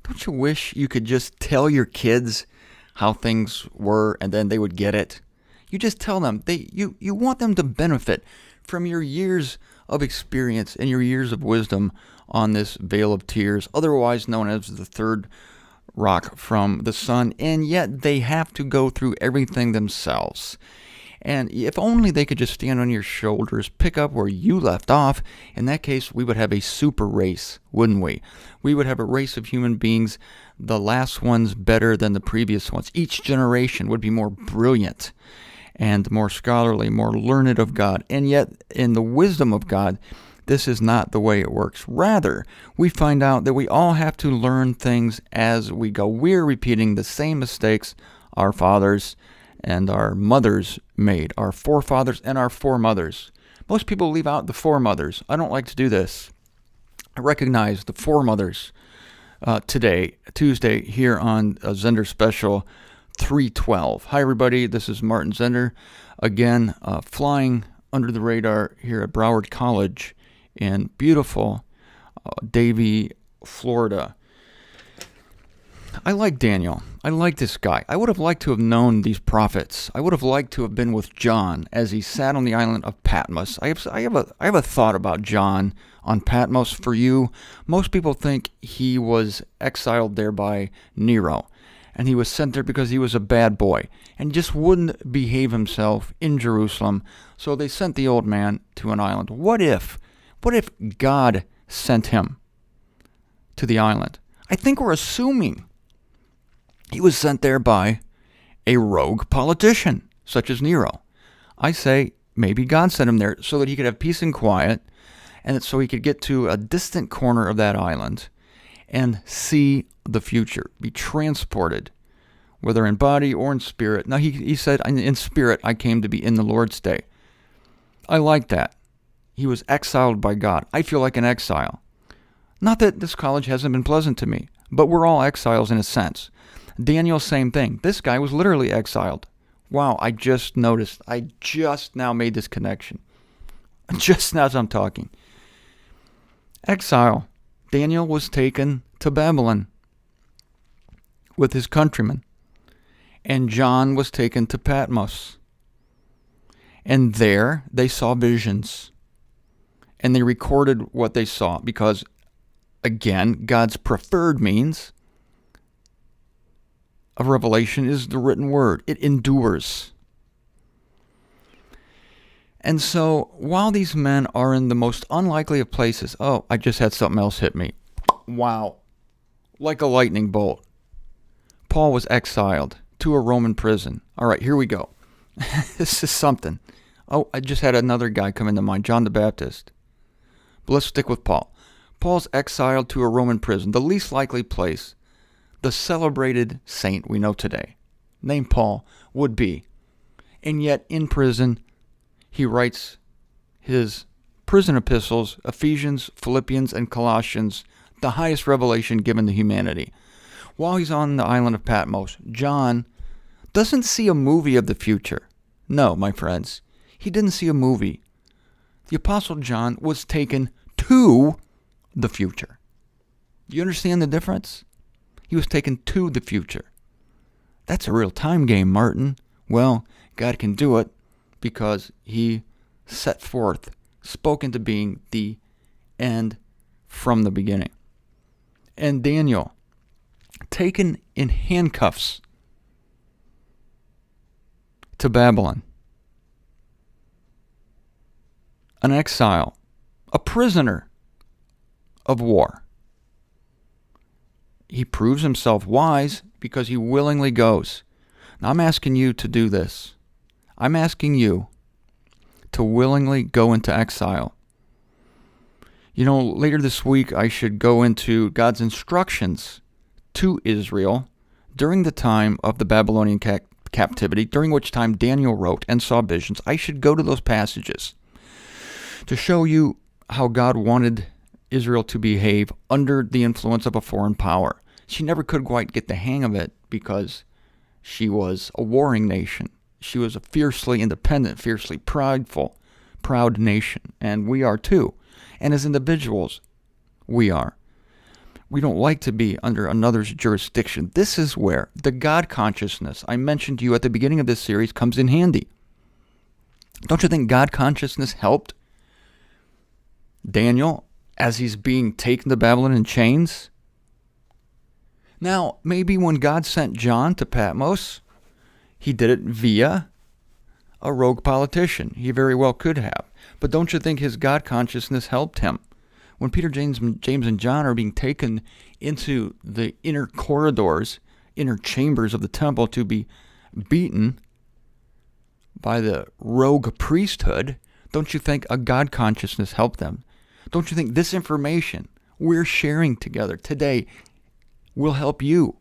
Don't you wish you could just tell your kids how things were and then they would get it? You just tell them. You want them to benefit from your years of experience and your years of wisdom on this Vale of Tears, otherwise known as the third rock from the sun, and yet they have to go through everything themselves. And if only they could just stand on your shoulders, pick up where you left off. In that case, we would have a super race, wouldn't we? We would have a race of human beings, the last ones better than the previous ones. Each generation would be more brilliant and more scholarly, more learned of God. And yet, in the wisdom of God, this is not the way it works. Rather, we find out that we all have to learn things as we go. We're repeating the same mistakes our fathers and our mothers made, our forefathers and our foremothers. Most people leave out the foremothers. I don't like to do this. I recognize the foremothers today, Tuesday, here on Zender Special 312. Hi, everybody. This is Martin Zender, again, flying under the radar here at Broward College in beautiful Davie, Florida. I like Daniel. I like this guy. I would have liked to have known these prophets. I would have liked to have been with John as he sat on the island of Patmos. I have a thought about John on Patmos for you. Most people think he was exiled there by Nero, and he was sent there because he was a bad boy and just wouldn't behave himself in Jerusalem. So they sent the old man to an island. What if God sent him to the island? I think we're assuming he was sent there by a rogue politician, such as Nero. I say maybe God sent him there so that he could have peace and quiet, and so he could get to a distant corner of that island and see the future, be transported, whether in body or in spirit. Now, he said, in spirit, I came to be in the Lord's day. I like that. He was exiled by God. I feel like an exile. Not that this college hasn't been pleasant to me, but we're all exiles in a sense. Daniel, same thing. This guy was literally exiled. Wow, I just noticed. I just now made this connection. Just now as I'm talking. Exile. Daniel was taken to Babylon with his countrymen. And John was taken to Patmos. And there they saw visions. And they recorded what they saw because, again, God's preferred means of revelation is the written word. It endures. And so, while these men are in the most unlikely of places, oh, I just had something else hit me. Wow. Like a lightning bolt. Paul was exiled to a Roman prison. All right, here we go. This is something. Oh, I just had another guy come into mind, John the Baptist. But let's stick with Paul. Paul's exiled to a Roman prison, the least likely place the celebrated saint we know today, named Paul, would be. And yet, in prison, he writes his prison epistles, Ephesians, Philippians, and Colossians, the highest revelation given to humanity. While he's on the island of Patmos, John doesn't see a movie of the future. No, my friends, he didn't see a movie. The Apostle John was taken to the future. Do you understand the difference? He was taken to the future. That's a real time game, Martin. Well, God can do it because he set forth, spoke into being the end from the beginning. And Daniel, taken in handcuffs to Babylon, an exile, a prisoner of war. He proves himself wise because he willingly goes. Now, I'm asking you to do this. I'm asking you to willingly go into exile. You know, later this week, I should go into God's instructions to Israel during the time of the Babylonian captivity, during which time Daniel wrote and saw visions. I should go to those passages to show you how God wanted Israel to behave under the influence of a foreign power. She never could quite get the hang of it because she was a warring nation. She was a fiercely independent, fiercely prideful, proud nation. And we are too. And as individuals, we are. We don't like to be under another's jurisdiction. This is where the God consciousness I mentioned to you at the beginning of this series comes in handy. Don't you think God consciousness helped Daniel as he's being taken to Babylon in chains? Now, maybe when God sent John to Patmos, he did it via a rogue politician. He very well could have. But don't you think his God consciousness helped him? When Peter, James, and John are being taken into the inner corridors, inner chambers of the temple to be beaten by the rogue priesthood, don't you think a God consciousness helped them? Don't you think this information we're sharing together today will help you?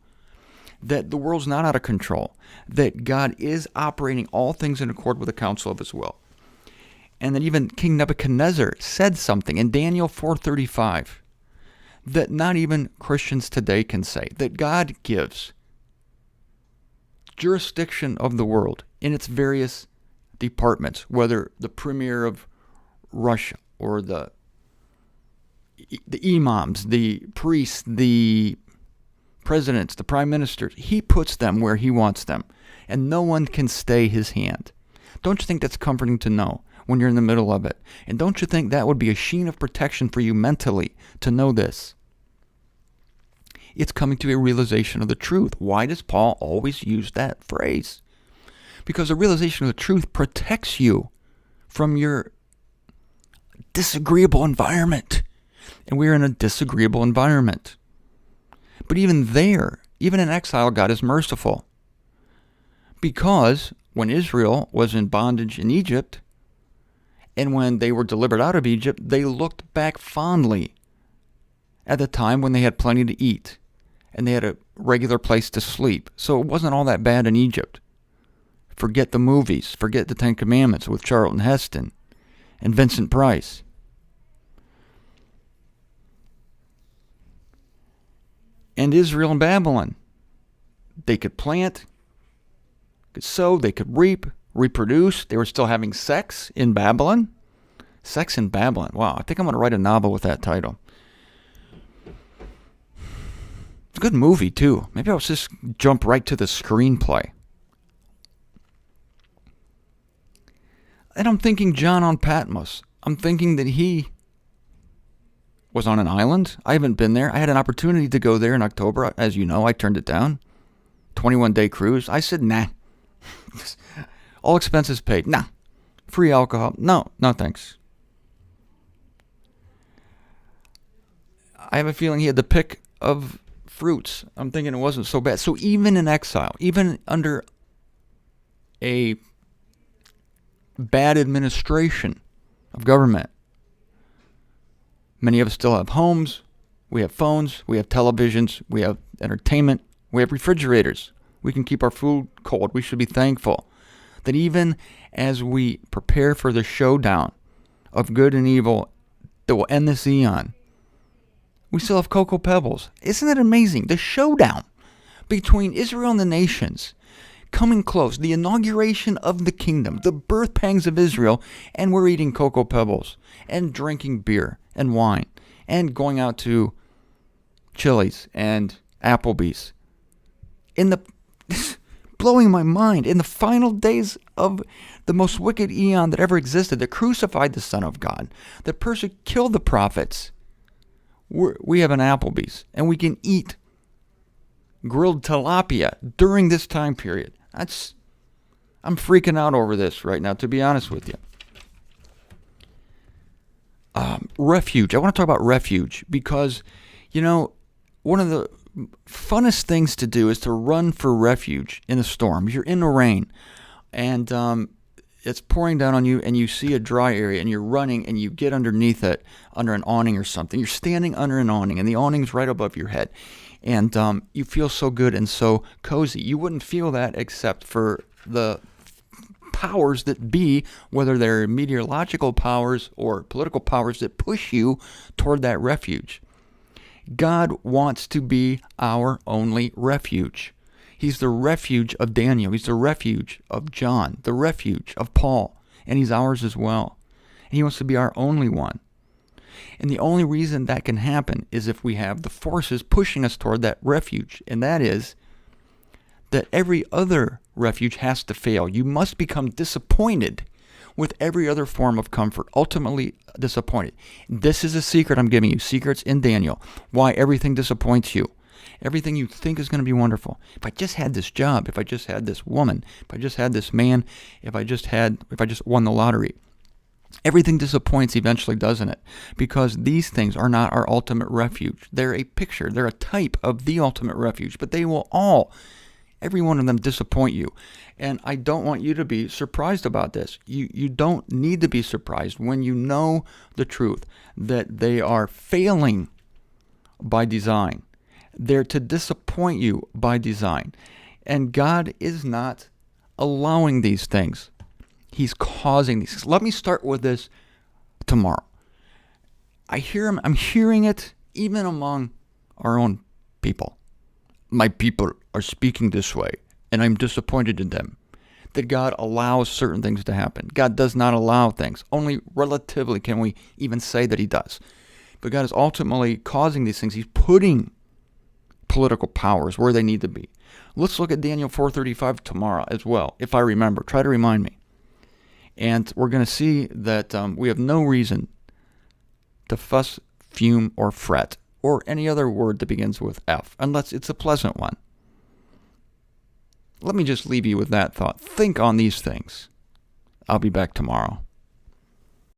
That the world's not out of control, that God is operating all things in accord with the counsel of his will. And that even King Nebuchadnezzar said something in Daniel 4:35 that not even Christians today can say, that God gives jurisdiction of the world in its various departments, whether the premier of Russia or the imams, the priests, the presidents, the prime ministers, he puts them where he wants them, and no one can stay his hand. Don't you think that's comforting to know when you're in the middle of it? And don't you think that would be a sheen of protection for you mentally to know this? It's coming to a realization of the truth. Why does Paul always use that phrase? Because the realization of the truth protects you from your disagreeable environment. And we're in a disagreeable environment. But even there, even in exile, God is merciful. Because when Israel was in bondage in Egypt, and when they were delivered out of Egypt, they looked back fondly at the time when they had plenty to eat, and they had a regular place to sleep. So it wasn't all that bad in Egypt. Forget the movies. Forget the Ten Commandments with Charlton Heston and Vincent Price. And Israel and Babylon, they could plant, could sow, they could reap, reproduce. They were still having sex in Babylon. Sex in Babylon. Wow, I think I'm going to write a novel with that title. It's a good movie, too. Maybe I'll just jump right to the screenplay. And I'm thinking John on Patmos. I'm thinking that he was on an island. I haven't been there. I had an opportunity to go there in October. As you know, I turned it down. 21-day cruise. I said, nah. All expenses paid. Nah. Free alcohol. No thanks. I have a feeling he had the pick of fruits. I'm thinking it wasn't so bad. So even in exile, even under a bad administration of government, many of us still have homes, we have phones, we have televisions, we have entertainment, we have refrigerators. We can keep our food cold. We should be thankful that even as we prepare for the showdown of good and evil that will end this eon, we still have Cocoa Pebbles. Isn't it amazing? The showdown between Israel and the nations coming close, the inauguration of the kingdom, the birth pangs of Israel, and we're eating Cocoa Pebbles and drinking beer and wine and going out to Chili's and Applebee's. Blowing my mind, in the final days of the most wicked eon that ever existed, that crucified the Son of God, that killed the prophets, we have an Applebee's, and we can eat grilled tilapia during this time period. I'm freaking out over this right now, to be honest with you. Refuge. I want to talk about refuge because, one of the funnest things to do is to run for refuge in a storm. You're in the rain, and it's pouring down on you, and you see a dry area, and you're running, and you get underneath it, under an awning or something. You're standing under an awning, and the awning's right above your head. And you feel so good and so cozy. You wouldn't feel that except for the powers that be, whether they're meteorological powers or political powers that push you toward that refuge. God wants to be our only refuge. He's the refuge of Daniel. He's the refuge of John, the refuge of Paul, and he's ours as well. And he wants to be our only one. And the only reason that can happen is if we have the forces pushing us toward that refuge. And that is that every other refuge has to fail. You must become disappointed with every other form of comfort, ultimately disappointed. This is a secret I'm giving you, secrets in Daniel, why everything disappoints you. Everything you think is going to be wonderful. If I just had this job, if I just had this woman, if I just had this man, if I just won the lottery. Everything disappoints eventually, doesn't it? Because these things are not our ultimate refuge. They're a picture, they're a type of the ultimate refuge, but they will all, every one of them, disappoint you. And I don't want you to be surprised about this. You don't need to be surprised when you know the truth, that they are failing by design. They're to disappoint you by design. And God is not allowing these things. He's causing these. Let me start with this tomorrow. I'm hearing it even among our own people. My people are speaking this way, and I'm disappointed in them. That God allows certain things to happen. God does not allow things. Only relatively can we even say that he does. But God is ultimately causing these things. He's putting political powers where they need to be. Let's look at Daniel 4:35 tomorrow as well, if I remember. Try to remind me. And we're going to see that we have no reason to fuss, fume, or fret, or any other word that begins with F, unless it's a pleasant one. Let me just leave you with that thought. Think on these things. I'll be back tomorrow.